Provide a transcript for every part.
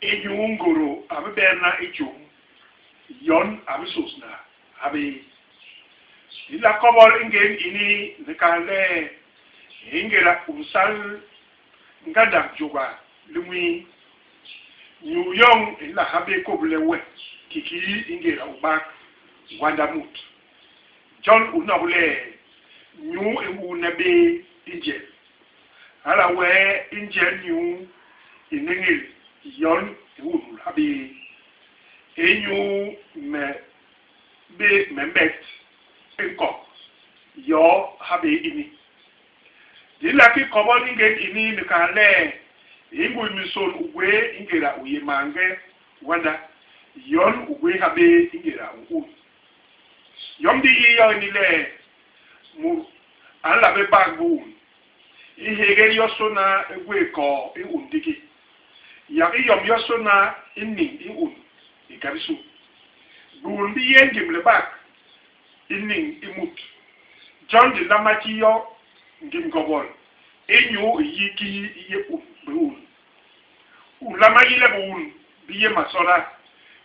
enyungoro abeberna ejum yon abisosna abi ila kobol ingen ini nekale ingera umsal ngada joga lumwi New Young ila habe koblewe kiki ingera ubak wandamut John unabule new emunabe inje ala we inje new inengil yon ewunu habe enyu me be membet enko yo habe ini dila ki kobol ingen ini nekale ingu mison ugwe ingera uyemange wanda yon ugwe habe ingera u yomdi iyo nile mu ala be bagbu ihege yosona egwe ko iundiki ya iyo yosona inni iun ikarisu bundi yengim le bak inni imut John de lamati yo ngim gobol enyu yiki yepu buun ulama yile buun biye masora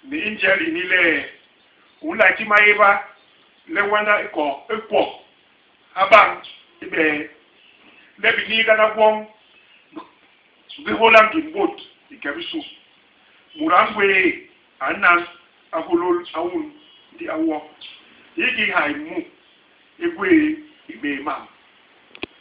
ni injeli nile ula timaeba le wanda eko abang ibe lebi ni gana gwong bi holam gimbot ikabisu murangwe anan akulol awun di awo yiki haimu egwe ibe mam